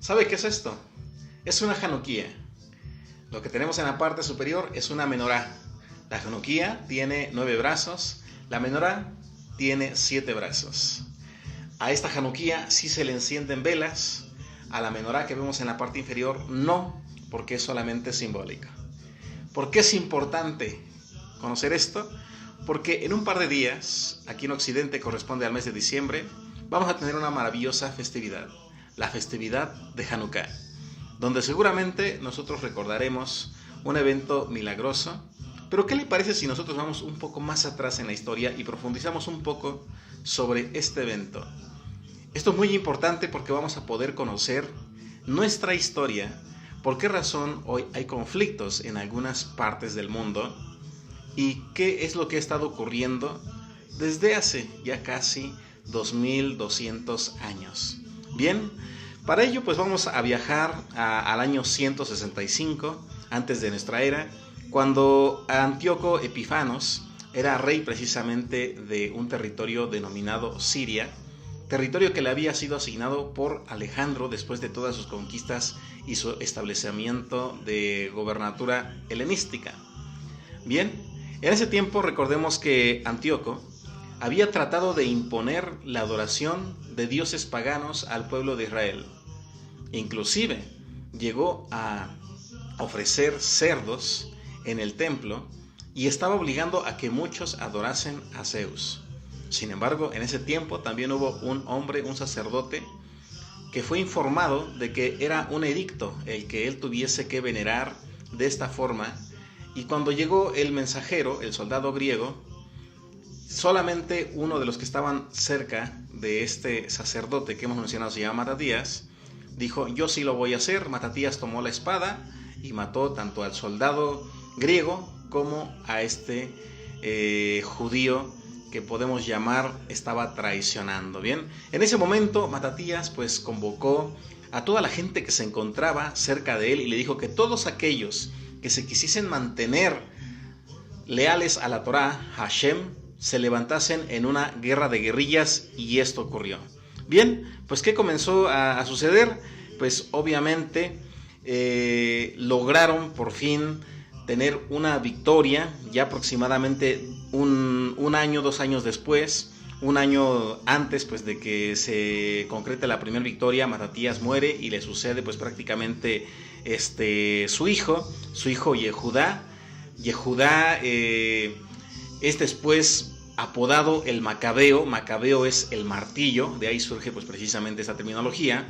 ¿Sabe qué es esto? Es una Hanukkía. Lo que tenemos en la parte superior es una menorá. La Hanukkía tiene 9 brazos, la menorá tiene 7 brazos. A esta Hanukkía sí se le encienden velas, a la menorá que vemos en la parte inferior no, porque es solamente simbólica. ¿Por qué es importante conocer esto? Porque en un par de días, aquí en Occidente corresponde al mes de diciembre, vamos a tener una maravillosa festividad, la festividad de Hanukkah, donde seguramente nosotros recordaremos un evento milagroso. Pero ¿qué le parece si nosotros vamos un poco más atrás en la historia y profundizamos un poco sobre este evento? Esto es muy importante porque vamos a poder conocer nuestra historia, por qué razón hoy hay conflictos en algunas partes del mundo y qué es lo que ha estado ocurriendo desde hace ya casi 2200 años. Bien, para ello pues vamos a viajar al año 165 antes de nuestra era, cuando Antíoco Epífanes era rey precisamente de un territorio denominado Siria, territorio que le había sido asignado por Alejandro después de todas sus conquistas y su establecimiento de gobernatura helenística. Bien, en ese tiempo recordemos que Antíoco había tratado de imponer la adoración de dioses paganos al pueblo de Israel. Inclusive llegó a ofrecer cerdos en el templo y estaba obligando a que muchos adorasen a Zeus. Sin embargo, en ese tiempo también hubo un hombre, un sacerdote, que fue informado de que era un edicto el que él tuviese que venerar de esta forma, y cuando llegó el mensajero, el soldado griego, solamente uno de los que estaban cerca de este sacerdote que hemos mencionado, se llama Matatías, dijo: yo sí lo voy a hacer. Matatías tomó la espada y mató tanto al soldado griego como a este judío que podemos llamar estaba traicionando. Bien, en ese momento Matatías pues convocó a toda la gente que se encontraba cerca de él y le dijo que todos aquellos que se quisiesen mantener leales a la Torá, Hashem, se levantasen en una guerra de guerrillas, y esto ocurrió. Bien, pues ¿qué comenzó a suceder? Pues obviamente lograron por fin tener una victoria, ya aproximadamente un año, 2 años después, un año antes pues de que se concrete la primera victoria. Matatías muere y le sucede pues prácticamente su hijo Yehudá. Yehudá es después apodado el Macabeo. Macabeo es el martillo, de ahí surge pues precisamente esta terminología.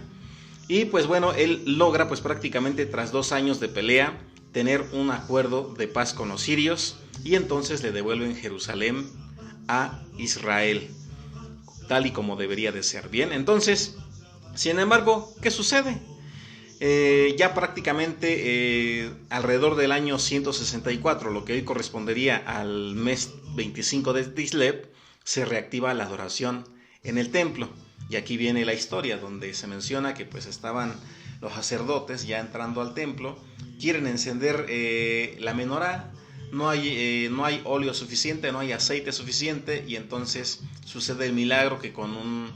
Y pues bueno, él logra pues prácticamente tras 2 años de pelea tener un acuerdo de paz con los sirios, y entonces le devuelven Jerusalén a Israel, tal y como debería de ser. Bien, entonces, sin embargo, ¿qué sucede? Ya prácticamente alrededor del año 164, lo que hoy correspondería al mes 25 de Tislev, se reactiva la adoración en el templo. Y aquí viene la historia donde se menciona que pues estaban los sacerdotes ya entrando al templo, quieren encender la menorá, no hay óleo suficiente, no hay aceite suficiente, y entonces sucede el milagro que con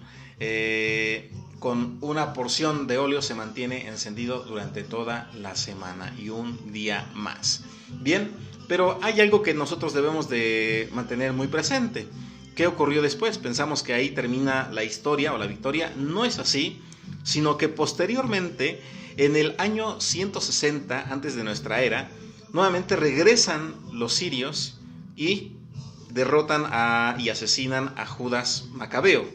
una porción de óleo se mantiene encendido durante toda la semana y un día más. Bien, pero hay algo que nosotros debemos de mantener muy presente. ¿Qué ocurrió después? Pensamos que ahí termina la historia o la victoria. No es así, sino que posteriormente, en el año 160 antes de nuestra era, nuevamente regresan los sirios y derrotan y asesinan a Judas Macabeo.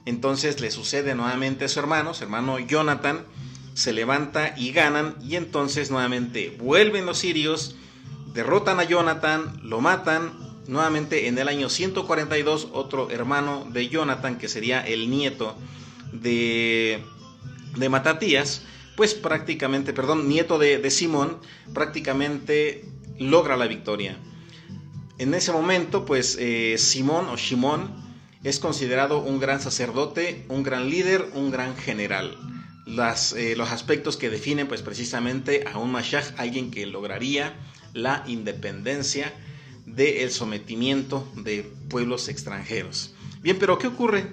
Entonces le sucede nuevamente a su hermano Jonathan, se levanta y ganan, y entonces nuevamente vuelven los sirios, derrotan a Jonathan, lo matan. Nuevamente en el año 142, otro hermano de Jonathan, que sería el nieto de Matatías, pues prácticamente, nieto de Simón, prácticamente logra la victoria. En ese momento, pues Simón o Shimón es considerado un gran sacerdote, un gran líder, un gran general. Los aspectos que definen pues precisamente a un Mashiach, alguien que lograría la independencia del sometimiento de pueblos extranjeros. Bien, pero ¿qué ocurre?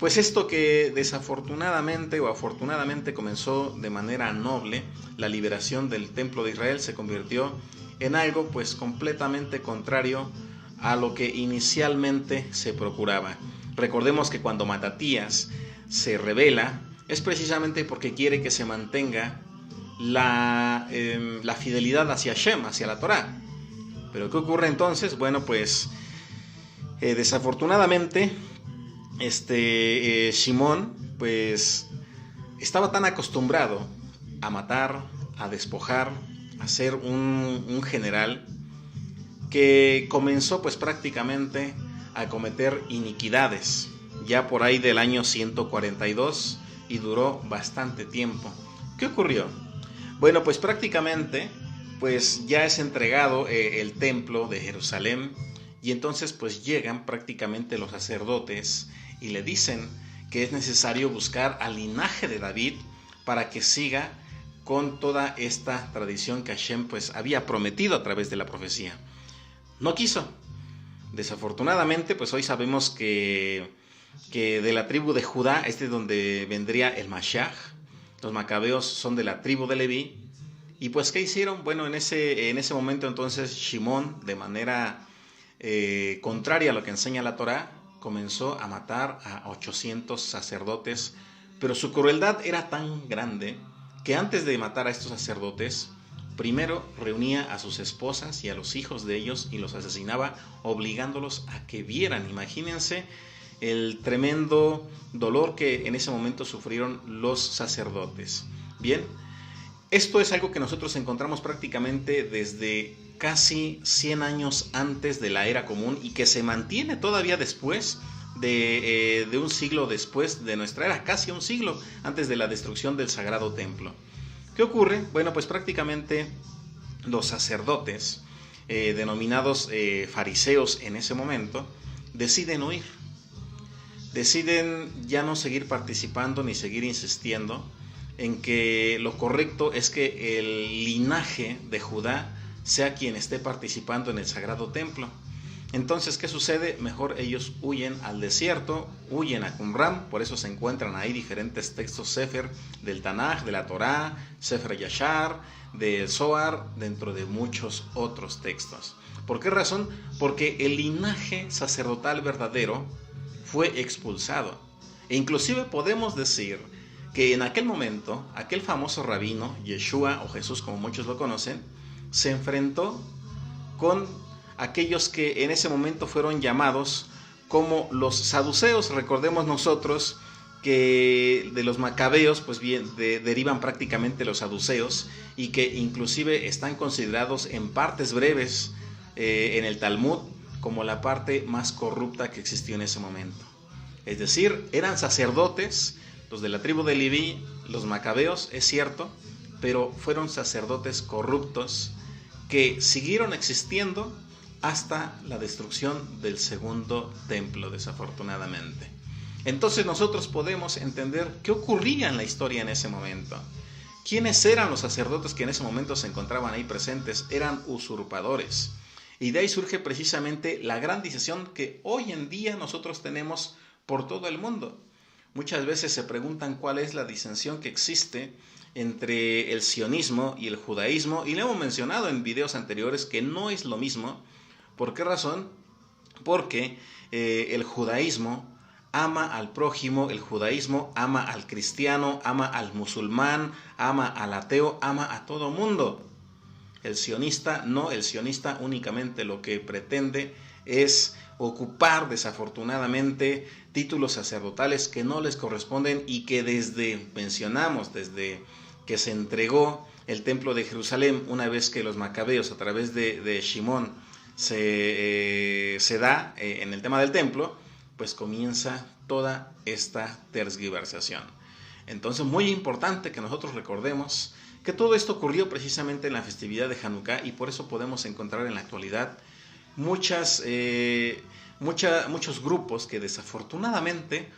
Pues esto que desafortunadamente o afortunadamente comenzó de manera noble, la liberación del templo de Israel, se convirtió en algo pues completamente contrario a lo que inicialmente se procuraba. Recordemos que cuando Matatías se rebela es precisamente porque quiere que se mantenga la fidelidad hacia Hashem, hacia la Torá. Pero ¿qué ocurre entonces? Bueno, pues desafortunadamente Shimón pues estaba tan acostumbrado a matar, a despojar, a ser un general, que comenzó pues prácticamente a cometer iniquidades ya por ahí del año 142 y duró bastante tiempo. ¿Qué ocurrió? Bueno, pues prácticamente pues ya es entregado el templo de Jerusalén, y entonces pues llegan prácticamente los sacerdotes y le dicen que es necesario buscar al linaje de David para que siga con toda esta tradición que Hashem pues había prometido a través de la profecía. No quiso. Desafortunadamente pues hoy sabemos que de la tribu de Judá es de donde vendría el Mashiach. Los macabeos son de la tribu de Leví. Y pues ¿qué hicieron? Bueno, en ese momento entonces Shimón, de manera contraria a lo que enseña la Torá, comenzó a matar a 800 sacerdotes, pero su crueldad era tan grande que antes de matar a estos sacerdotes, primero reunía a sus esposas y a los hijos de ellos y los asesinaba, obligándolos a que vieran. Imagínense el tremendo dolor que en ese momento sufrieron los sacerdotes. Bien, esto es algo que nosotros encontramos prácticamente desde casi 100 años antes de la era común y que se mantiene todavía después de un siglo después de nuestra era, casi un siglo antes de la destrucción del Sagrado Templo. ¿Qué ocurre? Bueno, pues prácticamente los sacerdotes, denominados fariseos en ese momento, deciden huir. Deciden ya no seguir participando ni seguir insistiendo en que lo correcto es que el linaje de Judá sea quien esté participando en el Sagrado Templo. Entonces, ¿qué sucede? Mejor ellos huyen al desierto, huyen a Qumran. Por eso se encuentran ahí diferentes textos Sefer del Tanaj, de la Torá, Sefer Yashar, del Zohar, dentro de muchos otros textos. ¿Por qué razón? Porque el linaje sacerdotal verdadero fue expulsado. E inclusive podemos decir que en aquel momento, aquel famoso rabino, Yeshua o Jesús como muchos lo conocen, se enfrentó con aquellos que en ese momento fueron llamados como los saduceos. Recordemos nosotros que de los macabeos pues bien derivan prácticamente los saduceos, y que inclusive están considerados en partes breves en el Talmud como la parte más corrupta que existió en ese momento. Es decir, eran sacerdotes, los de la tribu de Leví, los macabeos, es cierto, pero fueron sacerdotes corruptos que siguieron existiendo hasta la destrucción del segundo templo, desafortunadamente. Entonces nosotros podemos entender qué ocurría en la historia en ese momento. ¿Quiénes eran los sacerdotes que en ese momento se encontraban ahí presentes? Eran usurpadores. Y de ahí surge precisamente la gran decisión que hoy en día nosotros tenemos por todo el mundo. Muchas veces se preguntan cuál es la disensión que existe entre el sionismo y el judaísmo, y lo hemos mencionado en videos anteriores que no es lo mismo. ¿Por qué razón? Porque el judaísmo ama al prójimo, el judaísmo ama al cristiano, ama al musulmán, ama al ateo, ama a todo mundo. El sionista no, el sionista únicamente lo que pretende es ocupar desafortunadamente títulos sacerdotales que no les corresponden, y que desde que se entregó el templo de Jerusalén, una vez que los macabeos a través de Shimón se da en el tema del templo, pues comienza toda esta tergiversación. Entonces, muy importante que nosotros recordemos que todo esto ocurrió precisamente en la festividad de Hanukkah, y por eso podemos encontrar en la actualidad muchos grupos que desafortunadamente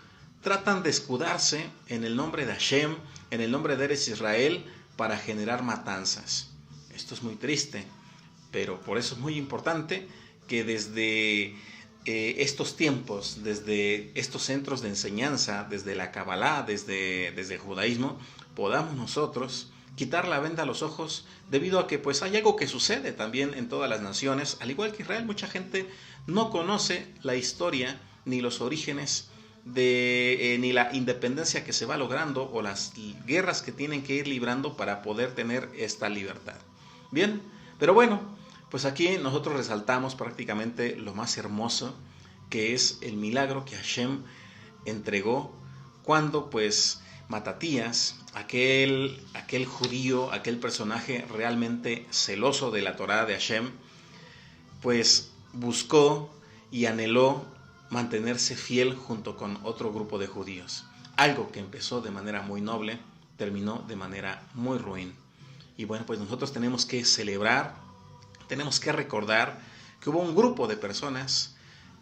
tratan de escudarse en el nombre de Hashem, en el nombre de Eretz Israel, para generar matanzas. Esto es muy triste, pero por eso es muy importante que desde estos tiempos, desde estos centros de enseñanza, desde la Kabbalah, desde el judaísmo, podamos nosotros quitar la venda a los ojos, debido a que pues hay algo que sucede también en todas las naciones. Al igual que Israel, mucha gente no conoce la historia ni los orígenes ni la independencia que se va logrando, o las guerras que tienen que ir librando para poder tener esta libertad. Bien, pero bueno, pues aquí nosotros resaltamos prácticamente lo más hermoso, que es el milagro que Hashem entregó cuando pues Matatías, aquel judío, aquel personaje realmente celoso de la Torá de Hashem, pues buscó y anheló mantenerse fiel junto con otro grupo de judíos. Algo que empezó de manera muy noble, terminó de manera muy ruin. Y bueno, pues nosotros tenemos que celebrar, tenemos que recordar que hubo un grupo de personas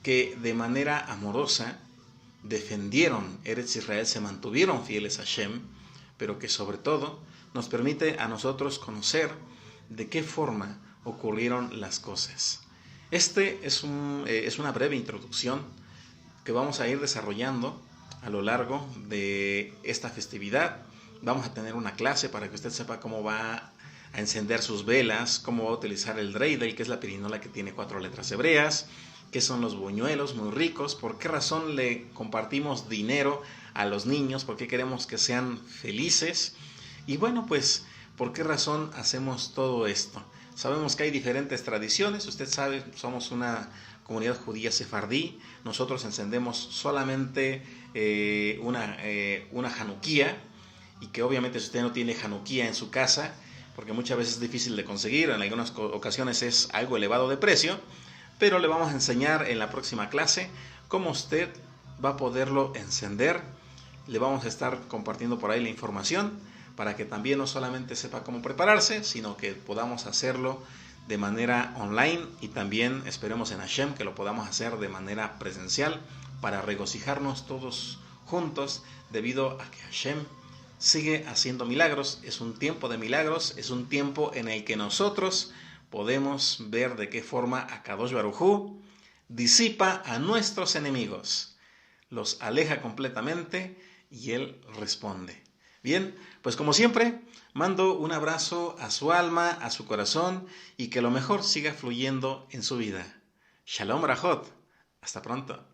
que de manera amorosa defendieron Eretz Israel, se mantuvieron fieles a Hashem, pero que sobre todo nos permite a nosotros conocer de qué forma ocurrieron las cosas. Este es una breve introducción que vamos a ir desarrollando a lo largo de esta festividad. Vamos a tener una clase para que usted sepa cómo va a encender sus velas, cómo va a utilizar el dreidel, que es la pirinola que tiene 4 letras hebreas, qué son los buñuelos muy ricos, por qué razón le compartimos dinero a los niños, por qué queremos que sean felices, y bueno, pues por qué razón hacemos todo esto. Sabemos que hay diferentes tradiciones, usted sabe, somos una comunidad judía sefardí, nosotros encendemos solamente una Hanukkía, y que obviamente si usted no tiene Hanukkía en su casa, porque muchas veces es difícil de conseguir, en algunas ocasiones es algo elevado de precio, pero le vamos a enseñar en la próxima clase cómo usted va a poderlo encender. Le vamos a estar compartiendo por ahí la información para que también no solamente sepa cómo prepararse, sino que podamos hacerlo de manera online, y también esperemos en Hashem que lo podamos hacer de manera presencial para regocijarnos todos juntos, debido a que Hashem sigue haciendo milagros. Es un tiempo de milagros, es un tiempo en el que nosotros podemos ver de qué forma Akadosh Baruj Hu disipa a nuestros enemigos, los aleja completamente y Él responde. Bien, pues como siempre, mando un abrazo a su alma, a su corazón, y que lo mejor siga fluyendo en su vida. Shalom Rajot. Hasta pronto.